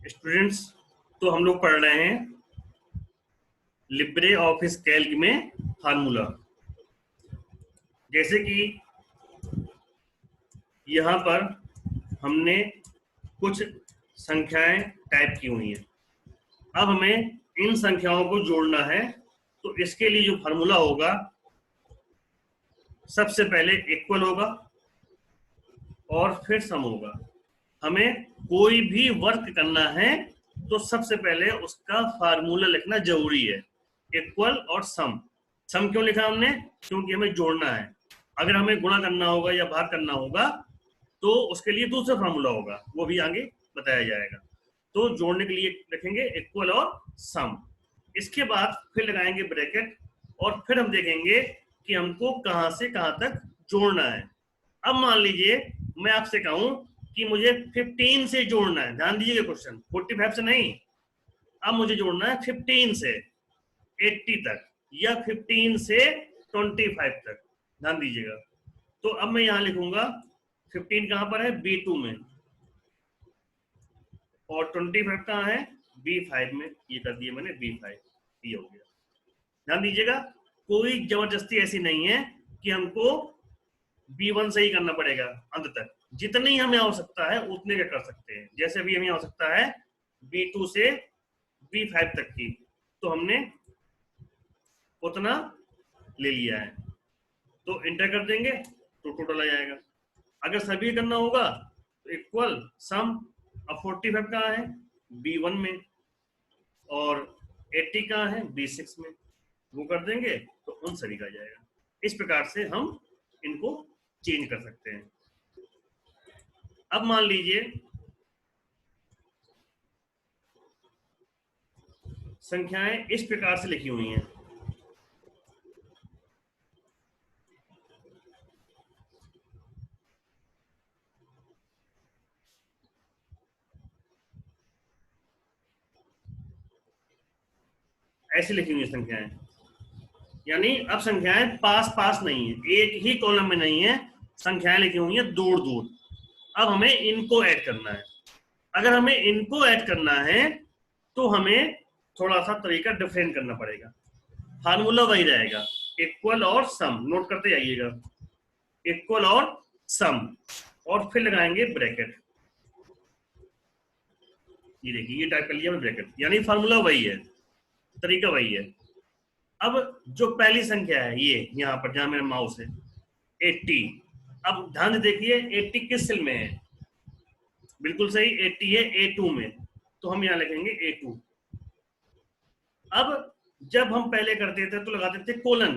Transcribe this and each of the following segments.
Students, तो हम लोग पढ़ रहे हैं लिब्रे ऑफिस कैल्क में फार्मूला। जैसे कि यहाँ पर हमने कुछ संख्याएं टाइप की हुई हैं। अब हमें इन संख्याओं को जोड़ना है, तो इसके लिए जो फार्मूला होगा, सबसे पहले इक्वल होगा और फिर सम होगा। हमें कोई भी वर्क करना है तो सबसे पहले उसका फार्मूला लिखना जरूरी है, इक्वल और सम। सम क्यों लिखा हमने? क्योंकि हमें जोड़ना है। अगर हमें गुणा करना होगा या भाग करना होगा तो उसके लिए दूसरा फार्मूला होगा, वो भी आगे बताया जाएगा। तो जोड़ने के लिए लिखेंगे इक्वल और सम। इसके बाद फिर लगाएंगे ब्रैकेट और फिर हम देखेंगे कि हमको कहां से कहां तक जोड़ना है। अब मान लीजिए मैं आपसे कहूं कि मुझे 15 से जोड़ना है, ध्यान दीजिएगा क्वेश्चन 45 से नहीं। अब मुझे जोड़ना है 15 से 80 तक या 15 से 25 तक, ध्यान दीजिएगा। तो अब मैं यहां लिखूंगा 15 कहां पर है? B2 में, और 25 कहां है? B5 में। ये कर दिया मैंने B5, ये हो गया। ध्यान दीजिएगा, कोई जबरदस्ती ऐसी नहीं है कि हमको B1 से ही करना पड़ेगा अंत तक। जितनी हमें आवश्यकता है उतने का कर सकते हैं। जैसे अभी हमें आवश्यकता है B2 से B5 तक की, तो हमने उतना ले लिया है, तो इंटर कर देंगे तो टोटल आ जाएगा। अगर सभी करना होगा तो इक्वल सम। अब 45 कहाँ है? B1 में, और 80 कहाँ है? B6 में। वो कर देंगे तो उन सभी का आ जाएगा। इस प्रकार से हम इनको चेंज कर सकते हैं। अब मान लीजिए संख्याएं इस प्रकार से लिखी हुई हैं। ऐसी लिखी हुई संख्याएं, यानी अब संख्याएं पास पास नहीं है, एक ही कॉलम में नहीं है, संख्याएं लिखी हुई हैं दूर दूर। अब हमें इनको ऐड करना है। अगर हमें इनको ऐड करना है तो हमें थोड़ा सा तरीका डिफरेंट करना पड़ेगा। फार्मूला वही रहेगा, इक्वल और सम। नोट करते जाइएगा, इक्वल और सम, और फिर लगाएंगे ब्रैकेट। ये देखिए, ये टाइप कर लिया मैं ब्रैकेट, यानी फार्मूला वही है, तरीका वही है। अब जो पहली संख्या है, ये यहाँ पर जहां मेरा माउस है, 80। अब ध्यान से देखिए 80 किस सेल में है? बिल्कुल सही, 80 है A2 में, तो हम यहाँ लिखेंगे A2। अब जब हम पहले करते थे तो लगाते थे कोलन,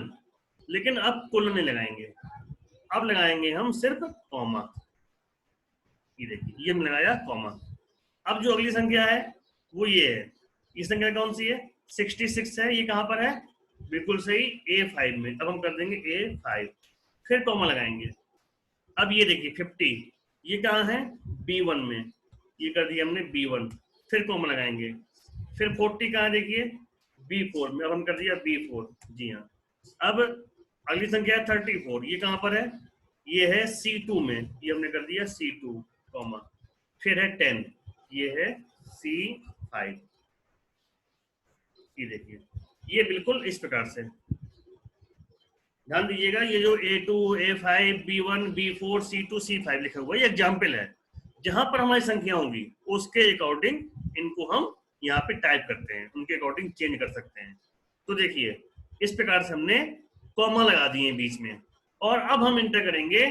लेकिन अब कोलन नहीं लगाएंगे, अब लगाएंगे हम सिर्फ कॉमा। ये देखिए, ये हमने लगाया कॉमा। अब जो अगली संख्या है वो ये है। ये संख्या कौन सी है? 66 है। ये कहां पर है? बिल्कुल सही, A5 में। अब हम कर देंगे A5, फिर कॉमा लगाएंगे। अब ये देखिए 50, ये कहाँ है? B1 में, ये कर दिया हमने B1, फिर कॉमा लगाएंगे। फिर 40 कहाँ? देखिए B4 में, अब हम कर दिया B4। जी हाँ। अब अगली संख्या है 34, ये कहाँ पर है? ये है C2 में, ये हमने कर दिया C2 कॉमा। फिर है 10, ये है C5। ये देखिए, ये बिल्कुल इस प्रकार से। ध्यान दीजिएगा, ये जो A2, A5, B1, B4, C2, C5 लिखा हुआ है, ये एग्जाम्पल है। जहां पर हमारी संख्या होगी उसके अकॉर्डिंग इनको हम यहाँ पे टाइप करते हैं, उनके अकॉर्डिंग चेंज कर सकते हैं। तो देखिए, इस प्रकार से हमने कॉमा लगा दिए बीच में, और अब हम इंटर करेंगे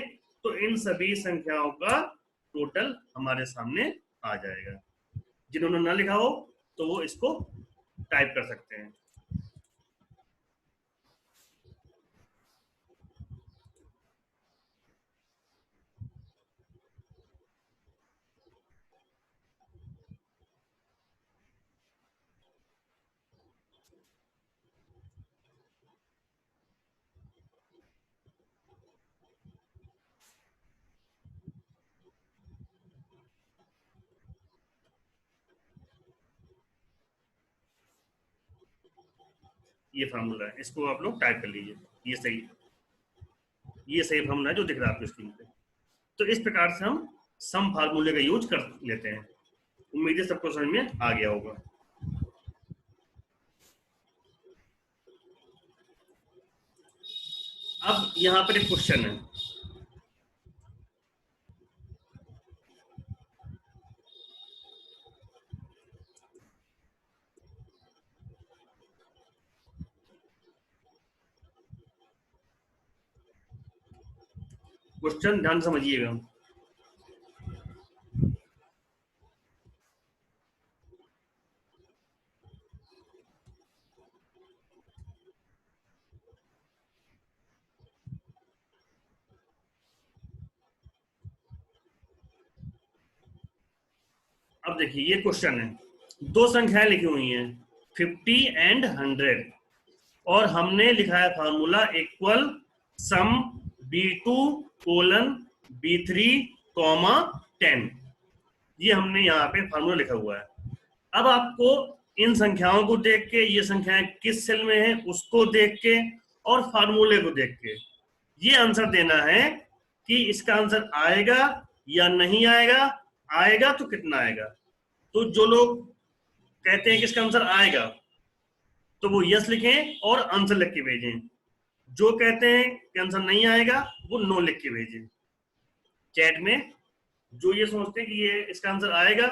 तो इन सभी संख्याओं का टोटल हमारे सामने आ जाएगा। जिन्होंने ना लिखा हो तो वो इसको टाइप कर सकते हैं। ये फार्मूला है, इसको आप लोग टाइप कर लीजिए। ये सही, ये सही फार्मूला है जो दिख रहा है आपको स्क्रीन पे। तो इस प्रकार से हम सम फार्मूले का यूज कर लेते हैं। उम्मीद है सबको समझ में आ गया होगा। अब यहां पर एक क्वेश्चन है, क्वेश्चन ध्यान समझिएगा। अब देखिए ये क्वेश्चन है, दो संख्याएं लिखी हुई हैं 50 एंड 100 और हमने लिखा है फार्मूला इक्वल सम b2 कोलन b3 कॉमा 10। ये हमने यहाँ पे फार्मूला लिखा हुआ है। अब आपको इन संख्याओं को देख के, ये संख्याएं किस सेल में है उसको देख के और फार्मूले को देख के ये आंसर देना है कि इसका आंसर आएगा या नहीं आएगा, आएगा तो कितना आएगा। तो जो लोग कहते हैं कि इसका आंसर आएगा तो वो यस लिखें और आंसर लिख के भेजें। जो कहते हैं कि आंसर नहीं आएगा वो नो लिख के भेजें चैट में। जो ये सोचते हैं कि ये इसका आंसर आएगा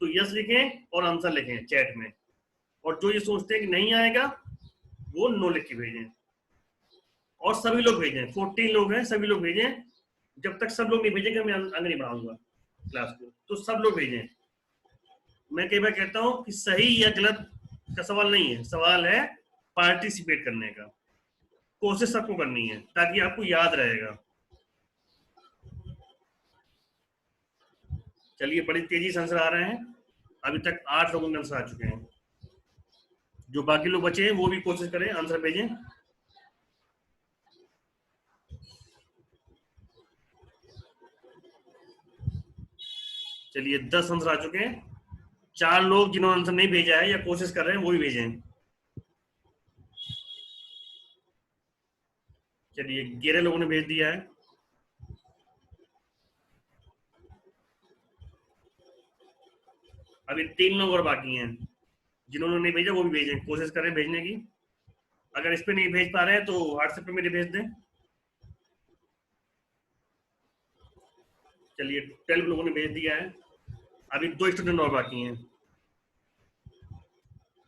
तो यस लिखें और आंसर लिखें चैट में, और जो ये सोचते हैं कि नहीं आएगा वो नो लिख के भेजें। और सभी लोग भेजें, 14 लोग हैं, सभी लोग भेजें। जब तक सब लोग नहीं भेजेंगे मैं आगे नहीं बढ़ाऊंगा क्लास को, तो सब लोग भेजें। मैं कई बार कहता हूं कि सही या गलत का सवाल नहीं है, सवाल है पार्टिसिपेट करने का। कोशिश सबको करनी है ताकि आपको याद रहेगा। चलिए बड़ी तेजी से आंसर आ रहे हैं, अभी तक 8 लोगों के आंसर आ चुके हैं। जो बाकी लोग बचे हैं वो भी कोशिश करें, आंसर भेजें। चलिए 10 आंसर आ चुके हैं। 4 लोग जिन्होंने आंसर नहीं भेजा है या कोशिश कर रहे हैं वो भी भेजें। चलिए 11 लोगों ने भेज दिया है। अभी 3 लोग और बाकी हैं, जिन्होंने नहीं भेजा वो भी भेजें, कोशिश करें भेजने की। अगर इस पे नहीं भेज पा रहे हैं तो व्हाट्सएप पे मेरे भेज दें। चलिए 12 लोगों ने भेज दिया है। अभी 2 स्टूडेंट और बाकी हैं।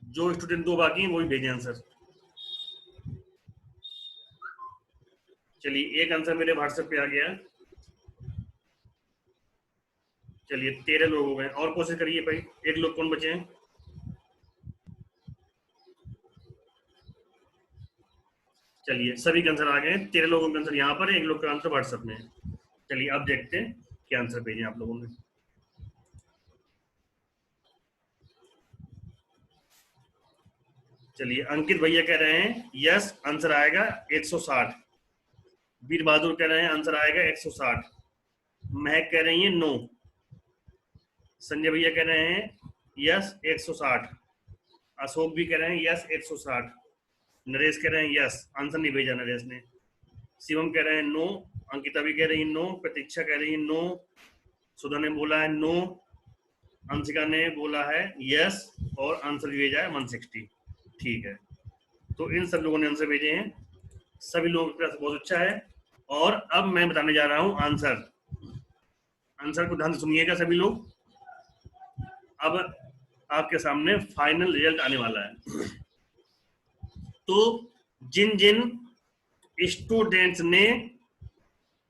जो स्टूडेंट 2 बाकी हैं वो भी भेजें आंसर। चलिए एक आंसर मेरे व्हाट्सएप पे आ गया। चलिए 13 लोग हो गए, और कोशिश करिए भाई। एक लोग कौन बचे हैं? चलिए सभी के आंसर आ गए। 13 लोगों के आंसर यहाँ पर है, एक लोग का आंसर व्हाट्सएप में। चलिए अब देखते हैं क्या आंसर भेजे आप लोगों ने। चलिए अंकित भैया कह रहे हैं यस आंसर आएगा 160। वीर बहादुर कह रहे हैं आंसर आएगा 160। महक कह रही है नो। संजय भैया कह रहे हैं यस 160। अशोक भी कह रहे हैं यस 160। नरेश कह रहे हैं यस, आंसर नहीं भेजा नरेश ने। शिवम कह रहे हैं नो। अंकिता भी कह रही है नो। प्रतीक्षा कह रही है नो। सुधा ने बोला है नो। अंशिका ने बोला है यस और आंसर भेजा है 160। ठीक है, तो इन सब लोगों ने आंसर भेजे हैं। सभी लोगों का बहुत अच्छा है। और अब मैं बताने जा रहा हूं आंसर। आंसर को ध्यान से सुनिएगा सभी लोग। अब आपके सामने फाइनल रिजल्ट आने वाला है। तो जिन जिन स्टूडेंट्स ने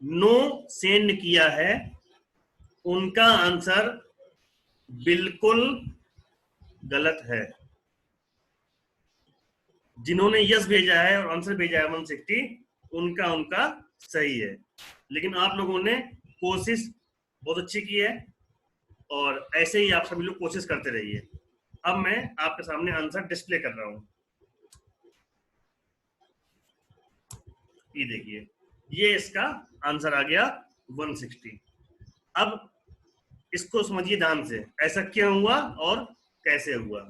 नो सेंड किया है उनका आंसर बिल्कुल गलत है। जिन्होंने यस भेजा है और आंसर भेजा है 160 उनका सही है। लेकिन आप लोगों ने कोशिश बहुत अच्छी की है और ऐसे ही आप सभी लोग कोशिश करते रहिए। अब मैं आपके सामने आंसर डिस्प्ले कर रहा हूं। ये देखिए, ये इसका आंसर आ गया 160। अब इसको समझिए ध्यान से, ऐसा क्यों हुआ और कैसे हुआ।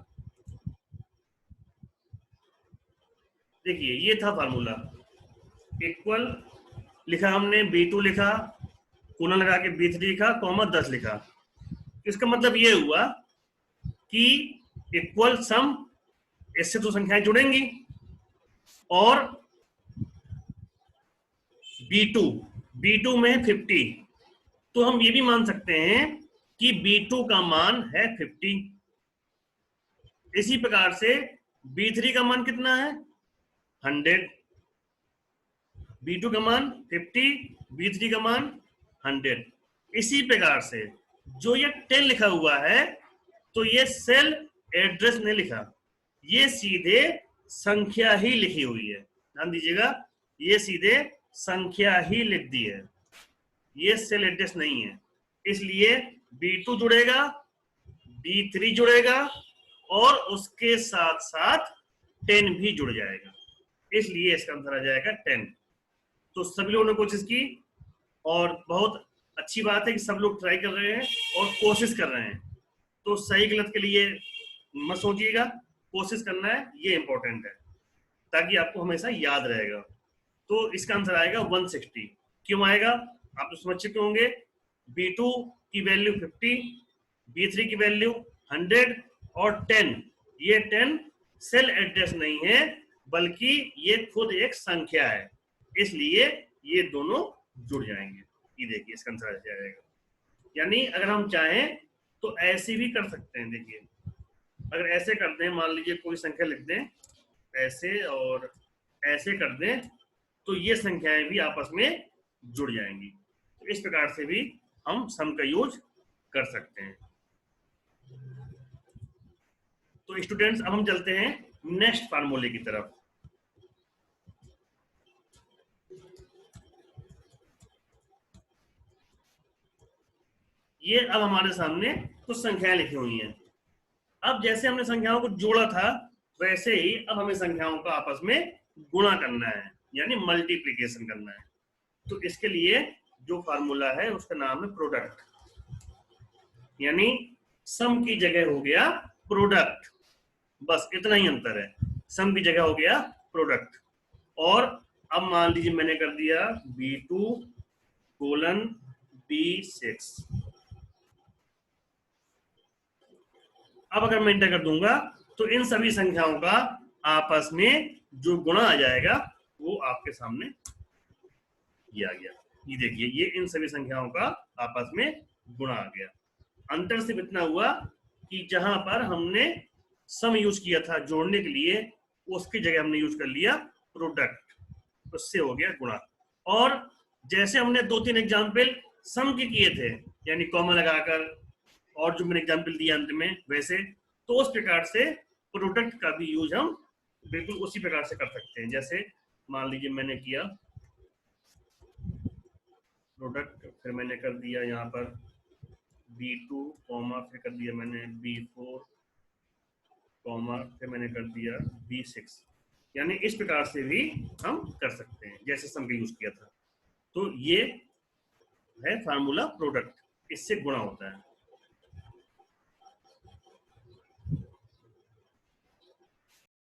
देखिए ये था फार्मूला, इक्वल लिखा हमने b2 लिखा, कोलन लगा के b3 लिखा, कॉमा 10 लिखा। इसका मतलब ये हुआ कि इक्वल सम, इससे तो संख्याएं जुड़ेंगी, और B2 में है 50, तो हम ये भी मान सकते हैं कि B2 का मान है 50। इसी प्रकार से B3 का मान कितना है 100, B2 का मान 50, B3 का मान 100। इसी प्रकार से जो ये 10 लिखा हुआ है, तो ये सेल एड्रेस नहीं लिखा, ये सीधे संख्या ही लिखी हुई है। ध्यान दीजिएगा, ये सीधे संख्या ही लिख दी है, ये सेल एड्रेस नहीं है। इसलिए B2 जुड़ेगा, B3 जुड़ेगा, और उसके साथ साथ 10 भी जुड़ जाएगा, इसलिए इसका आंसर आ जाएगा 10। तो सभी लोगों ने कोशिश की, और बहुत अच्छी बात है कि सब लोग ट्राई कर रहे हैं और कोशिश कर रहे हैं। तो सही गलत के लिए मत सोचिएगा, कोशिश करना है, ये इंपॉर्टेंट है, ताकि आपको हमेशा याद रहेगा। तो इसका आंसर आएगा 160। क्यों आएगा आप तो समझ चुके होंगे। B2 की वैल्यू 50, B3 की वैल्यू 100 और 10, ये 10 सेल एड्रेस नहीं है, बल्कि ये खुद एक संख्या है, इसलिए ये दोनों जुड़ जाएंगे। ये देखिए इसका आंसर आ जाएगा। यानी अगर हम चाहें तो ऐसे भी कर सकते हैं। देखिए अगर ऐसे कर दें, मान लीजिए कोई संख्या लिख दें ऐसे और ऐसे कर दें, तो ये संख्याएं भी आपस में जुड़ जाएंगी। तो इस प्रकार से भी हम सम का यूज कर सकते हैं। तो स्टूडेंट्स अब हम चलते हैं नेक्स्ट फार्मूले की तरफ। ये अब हमारे सामने कुछ संख्याएं लिखी हुई हैं। अब जैसे हमने संख्याओं को जोड़ा था, वैसे ही अब हमें संख्याओं का आपस में गुणा करना है, यानी मल्टीप्लिकेशन करना है। तो इसके लिए जो फार्मूला है उसका नाम है प्रोडक्ट, यानी सम की जगह हो गया प्रोडक्ट, बस इतना ही अंतर है, सम की जगह हो गया प्रोडक्ट। और अब मान लीजिए मैंने कर दिया B2 कोलन B6। अब अगर मैं इंटर कर दूंगा तो इन सभी संख्याओं का आपस में जो गुणा आ जाएगा वो आपके सामने ये आ गया। ये देखिए, ये इन सभी संख्याओं का आपस में गुणा आ गया। अंतर सिर्फ इतना हुआ कि जहां पर हमने सम यूज किया था जोड़ने के लिए, उसकी जगह हमने यूज कर लिया प्रोडक्ट, उससे हो गया गुणा। और जैसे हमने 2-3 एग्जाम्पल सम के किए थे, यानी कॉमा लगाकर, और जो मैंने एग्जाम्पल दिया अंत में, वैसे तो उस प्रकार से प्रोडक्ट का भी यूज हम बिल्कुल उसी प्रकार से कर सकते हैं। जैसे मान लीजिए मैंने किया प्रोडक्ट, फिर मैंने कर दिया यहाँ पर B2 कॉमा, फिर कर दिया मैंने B4 कॉमा, फिर मैंने कर दिया B6। यानी इस प्रकार से भी हम कर सकते हैं जैसे सम का यूज किया था। तो ये है फार्मूला प्रोडक्ट, इससे गुणा होता है।